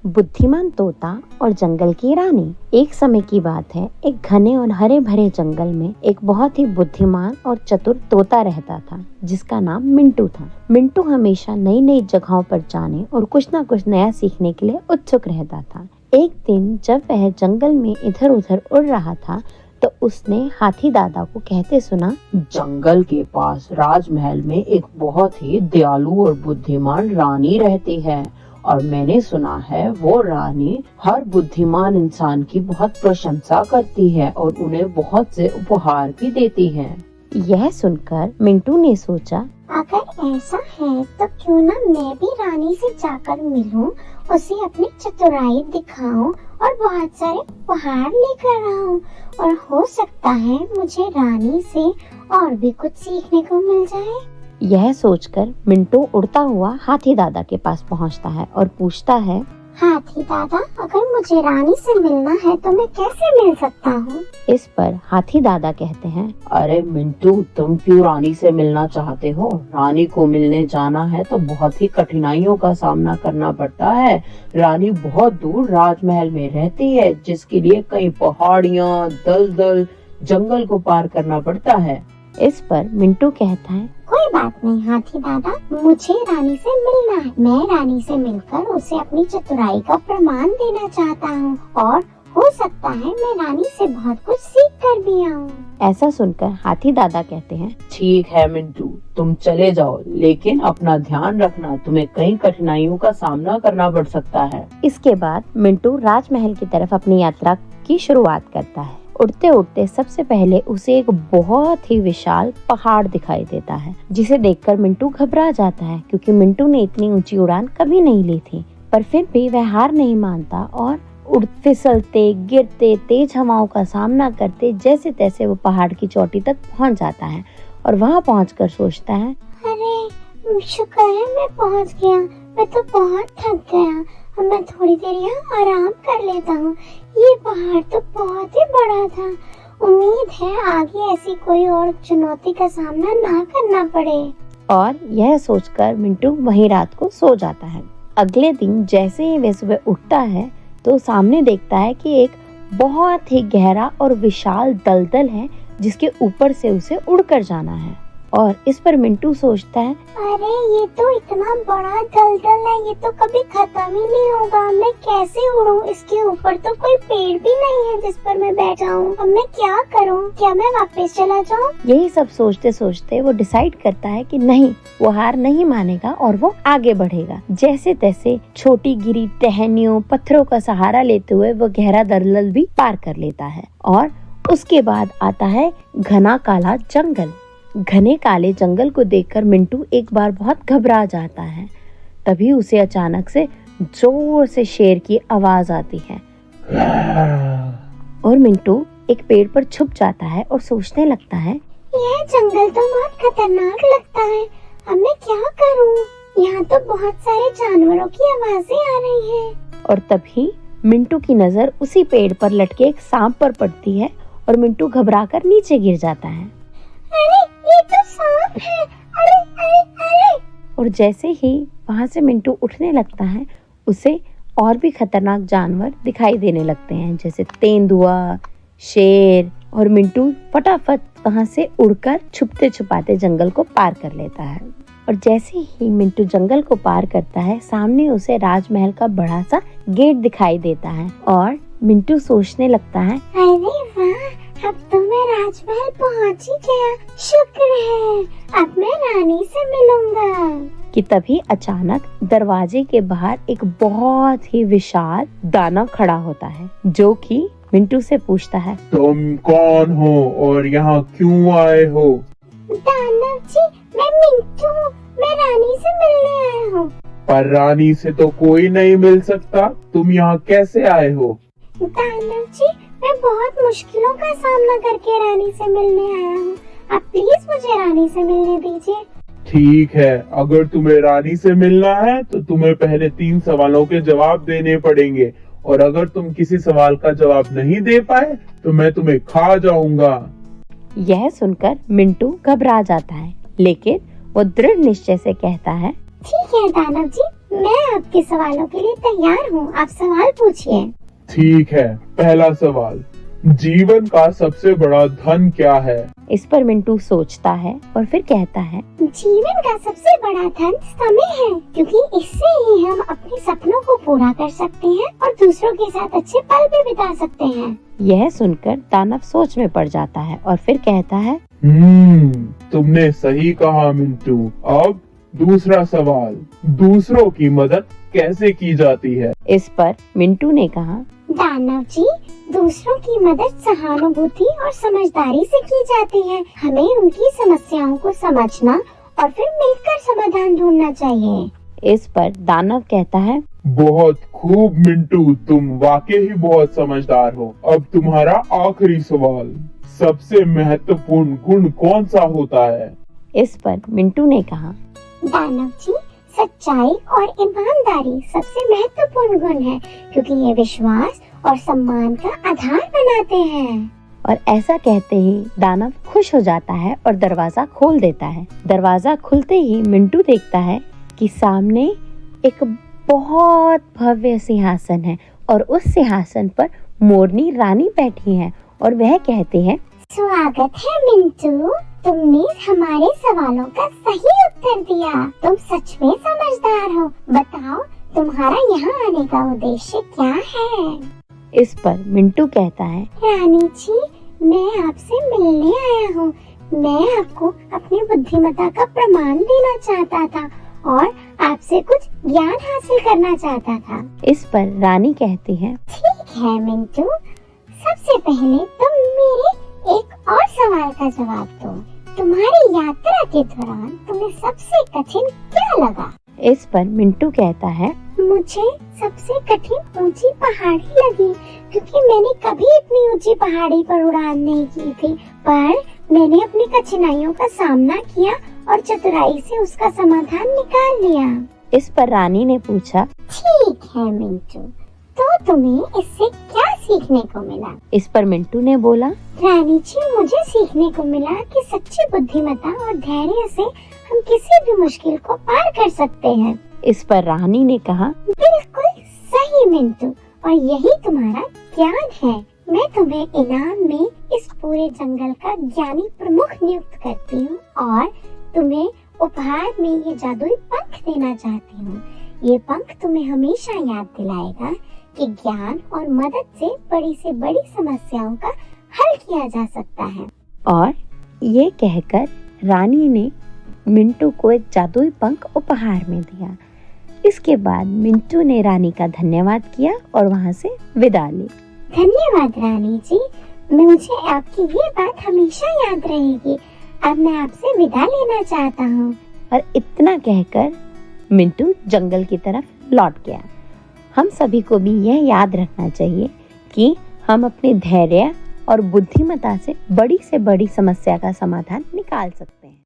बुद्धिमान तोता और जंगल की रानी। एक समय की बात है, एक घने और हरे भरे जंगल में एक बहुत ही बुद्धिमान और चतुर तोता रहता था, जिसका नाम मिंटू था। मिंटू हमेशा नई नई जगहों पर जाने और कुछ न कुछ नया सीखने के लिए उत्सुक रहता था। एक दिन जब वह जंगल में इधर उधर उड़ रहा था, तो उसने हाथी दादा को कहते सुना, जंगल के पास राजमहल में एक बहुत ही दयालु और बुद्धिमान रानी रहती है, और मैंने सुना है वो रानी हर बुद्धिमान इंसान की बहुत प्रशंसा करती है और उन्हें बहुत से उपहार भी देती है। यह सुनकर मिंटू ने सोचा, अगर ऐसा है तो क्यों ना मैं भी रानी से जाकर मिलूं, उसे अपनी चतुराई दिखाऊं और बहुत सारे उपहार लेकर आऊं, और हो सकता है मुझे रानी से और भी कुछ सीखने को मिल जाए। यह सोचकर मिंटू उड़ता हुआ हाथी दादा के पास पहुंचता है और पूछता है, हाथी दादा, अगर मुझे रानी से मिलना है तो मैं कैसे मिल सकता हूँ? इस पर हाथी दादा कहते हैं, अरे मिंटू, तुम क्यों रानी से मिलना चाहते हो? रानी को मिलने जाना है तो बहुत ही कठिनाइयों का सामना करना पड़ता है। रानी बहुत दूर राजमहल में रहती है, जिसके लिए कई पहाड़ियाँ, दलदल, जंगल को पार करना पड़ता है। इस पर मिंटू कहता है, कोई बात नहीं हाथी दादा, मुझे रानी से मिलना है। मैं रानी से मिलकर उसे अपनी चतुराई का प्रमाण देना चाहता हूँ, और हो सकता है मैं रानी से बहुत कुछ सीख कर भी आऊँ। ऐसा सुनकर हाथी दादा कहते हैं, ठीक है मिंटू, तुम चले जाओ, लेकिन अपना ध्यान रखना, तुम्हें कई कठिनाइयों का सामना करना पड़ सकता है। इसके बाद मिंटू राजमहल की तरफ अपनी यात्रा की शुरुआत करता है। उड़ते उड़ते सबसे पहले उसे एक बहुत ही विशाल पहाड़ दिखाई देता है, जिसे देखकर मिंटू घबरा जाता है, क्योंकि मिंटू ने इतनी ऊंची उड़ान कभी नहीं ली थी। पर फिर भी वह हार नहीं मानता और फिसलते गिरते तेज हवाओं का सामना करते जैसे तैसे वो पहाड़ की चोटी तक पहुंच जाता है, और वहां पहुंचकर सोचता है, अरे शुक्र है मैं पहुंच गया, मैं तो बहुत थक गया, अब मैं थोड़ी देर यहाँ आराम कर लेता हूँ। ये पहाड़ तो बहुत ही बड़ा था, उम्मीद है आगे ऐसी कोई और चुनौती का सामना ना करना पड़े। और यह सोचकर मिंटू वहीं रात को सो जाता है। अगले दिन जैसे ही वह सुबह उठता है, तो सामने देखता है कि एक बहुत ही गहरा और विशाल दलदल है, जिसके ऊपर से उसे उड़कर जाना है। और इस पर मिंटू सोचता है, अरे ये तो इतना बड़ा दलदल है, ये तो कभी खत्म ही नहीं होगा, मैं कैसे उड़ूं? इसके ऊपर तो कोई पेड़ भी नहीं है जिस पर मैं बैठ जाऊं। अब मैं क्या करूं? क्या मैं वापस चला जाऊं? यही सब सोचते सोचते वो डिसाइड करता है कि नहीं, वो हार नहीं मानेगा और वो आगे बढ़ेगा। जैसे तैसे छोटी गिरी टहनियों, पत्थरों का सहारा लेते हुए वो गहरा दलदल भी पार कर लेता है। और उसके बाद आता है घना काला जंगल। घने काले जंगल को देखकर मिंटू एक बार बहुत घबरा जाता है। तभी उसे अचानक से जोर से शेर की आवाज आती है, और मिंटू एक पेड़ पर छुप जाता है और सोचने लगता है, यह जंगल तो बहुत खतरनाक लगता है, अब मैं क्या करूं? यहाँ तो बहुत सारे जानवरों की आवाजें आ रही हैं। और तभी मिंटू की नजर उसी पेड़ पर लटके एक सांप पर पड़ती है, और मिंटू घबराकर नीचे गिर जाता है। अरे ये तो सांप है, अरे अरे अरे। और जैसे ही वहां से मिंटू उठने लगता है, उसे और भी खतरनाक जानवर दिखाई देने लगते हैं, जैसे तेंदुआ, शेर। और मिंटू फटाफट वहां से उड़कर छुपते छुपाते जंगल को पार कर लेता है। और जैसे ही मिंटू जंगल को पार करता है, सामने उसे राजमहल का बड़ा सा गेट दिखाई देता है, और मिंटू सोचने लगता है, अरे वाह, अब तो मैं राजमहल पहुंच ही गया, शुक्र है, अब मैं रानी से मिलूंगा। कि तभी अचानक दरवाजे के बाहर एक बहुत ही विशाल दानव खड़ा होता है, जो कि मिंटू से पूछता है, तुम कौन हो और यहाँ क्यों आए हो? दानव जी, मैं मिंटू हूँ, मैं रानी से मिलने आया हूँ। पर रानी से तो कोई नहीं मिल सकता, तुम यहाँ कैसे आए हो? दानव जी, मैं बहुत मुश्किलों का सामना करके रानी से मिलने आया हूँ, आप प्लीज मुझे रानी से मिलने दीजिए। ठीक है, अगर तुम्हें रानी से मिलना है तो तुम्हें पहले 3 सवालों के जवाब देने पड़ेंगे, और अगर तुम किसी सवाल का जवाब नहीं दे पाए तो मैं तुम्हें खा जाऊंगा। यह सुनकर मिंटू घबरा जाता है, लेकिन वो दृढ़ निश्चय से कहता है, ठीक है दानव जी, मैं आपके सवालों के लिए तैयार हूँ, आप सवाल पूछिए। ठीक है, पहला सवाल, जीवन का सबसे बड़ा धन क्या है? इस पर मिंटू सोचता है और फिर कहता है, जीवन का सबसे बड़ा धन समय है, क्योंकि इससे ही हम अपने सपनों को पूरा कर सकते हैं और दूसरों के साथ अच्छे पल भी बिता सकते हैं। यह सुनकर दानव सोच में पड़ जाता है और फिर कहता है, तुमने सही कहा मिंटू। अब दूसरा सवाल, दूसरों की मदद कैसे की जाती है? इस पर मिंटू ने कहा, दानव जी, दूसरों की मदद सहानुभूति और समझदारी से की जाती है। हमें उनकी समस्याओं को समझना और फिर मिलकर समाधान ढूंढना चाहिए। इस पर दानव कहता है, बहुत खूब मिंटू, तुम वाकई ही बहुत समझदार हो। अब तुम्हारा आखिरी सवाल, सबसे महत्वपूर्ण गुण कौन सा होता है? इस पर मिंटू ने कहा, दानव जी, सच्चाई और ईमानदारी सबसे महत्वपूर्ण गुण है, क्योंकि ये विश्वास और सम्मान का आधार बनाते हैं। और ऐसा कहते ही दानव खुश हो जाता है और दरवाजा खोल देता है। दरवाजा खुलते ही मिंटू देखता है कि सामने एक बहुत भव्य सिंहासन है और उस सिंहासन पर मोरनी रानी बैठी है और वह कहते हैं, स्वागत है मिंटू, तुमने हमारे सवालों का सही उत्तर दिया। तुम सच में समझदार हो। बताओ, तुम्हारा यहाँ आने का उद्देश्य क्या है? इस पर मिंटू कहता है, रानी जी, मैं आपसे मिलने आया हूँ। मैं आपको अपनी बुद्धिमत्ता का प्रमाण देना चाहता था और आपसे कुछ ज्ञान हासिल करना चाहता था। इस पर रानी कहती है, ठीक है मिंटू, सबसे पहले तुम मेरे एक और सवाल का जवाब दो। तुम्हारी यात्रा के दौरान तुम्हें सबसे कठिन क्या लगा? इस पर मिंटू कहता है, मुझे सबसे कठिन ऊंची पहाड़ी लगी, क्योंकि मैंने कभी इतनी ऊंची पहाड़ी पर उड़ान नहीं की थी। पर मैंने अपनी कठिनाइयों का सामना किया और चतुराई से उसका समाधान निकाल लिया। इस पर रानी ने पूछा, ठीक है मिंटू, तो तुम्हें इससे क्या सीखने को मिला? इस पर मिंटू ने बोला, रानी जी, मुझे सीखने को मिला कि सच्ची बुद्धिमत्ता और धैर्य से हम किसी भी मुश्किल को पार कर सकते हैं। इस पर रानी ने कहा, बिल्कुल सही मिंटू, और यही तुम्हारा ज्ञान है। मैं तुम्हें इनाम में इस पूरे जंगल का ज्ञानी प्रमुख नियुक्त करती हूँ और तुम्हें उपहार में ये जादुई पंख देना चाहती हूँ। ये पंख तुम्हें हमेशा याद दिलाएगा कि ज्ञान और मदद से बड़ी समस्याओं का हल किया जा सकता है। और ये कहकर रानी ने मिंटू को एक जादुई पंख उपहार में दिया। इसके बाद मिंटू ने रानी का धन्यवाद किया और वहाँ से विदा ली। धन्यवाद रानी जी, मुझे आपकी ये बात हमेशा याद रहेगी। अब मैं आपसे विदा लेना चाहता हूँ। और इतना कहकर मिंटू जंगल की तरफ लौट गया। हम सभी को भी यह याद रखना चाहिए कि हम अपने धैर्य और बुद्धिमत्ता से बड़ी समस्या का समाधान निकाल सकते हैं।